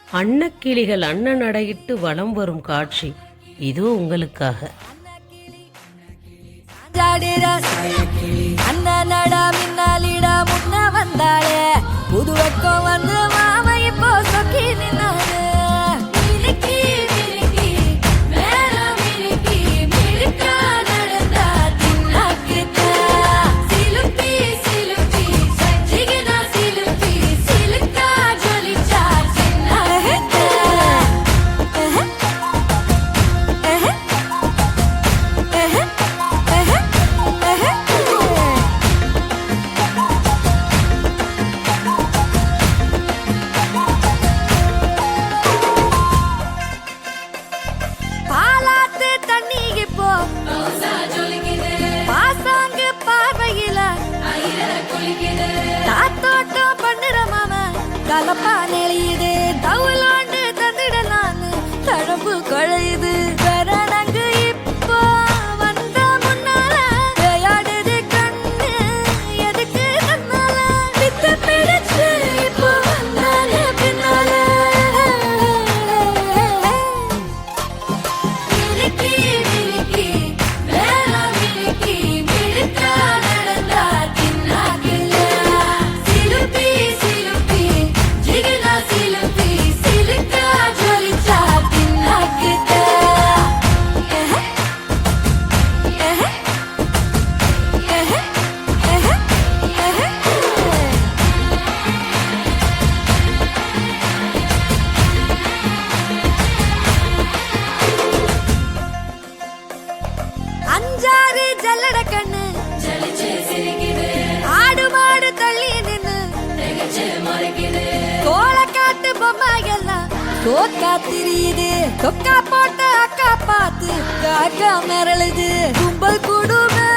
அன்னக்கிளிகள் அண்ணன் நடையிட்டு வலம் வரும் காட்சி இது உங்களுக்காக. அண்ணனடா மின்னாலிடா முன்ன வந்தாளே புது வெக்கம் வந்து மாமா இப்போ சொக்கி நின்னாளே தாத்தோட்டம் பண்ணுற மாமா கலப்பா நெளியுது தவுலாண்டு தந்துடலான்னு தழம்பு குழையுது கரணங்கு இப்போ வந்த முன்னால விளையாடுது கண்ணு எதுக்கு தன்னால வித்து பிடிச்சு இப்போ வந்தால பின்னால மினுக்கி மினுக்கி வேற மினுக்கி மினுக்கா நடந்தா அஞ்சாறு ஜல்லட கண்ணு ஆடு மாடு தள்ளி நின்னு கோலக்காட்டு பொம்மை எல்லாம் தோக்கா திரியுது தொக்கா போட்ட அக்கா பார்த்து காக்கா மிரளுது கும்பல் கூடுமே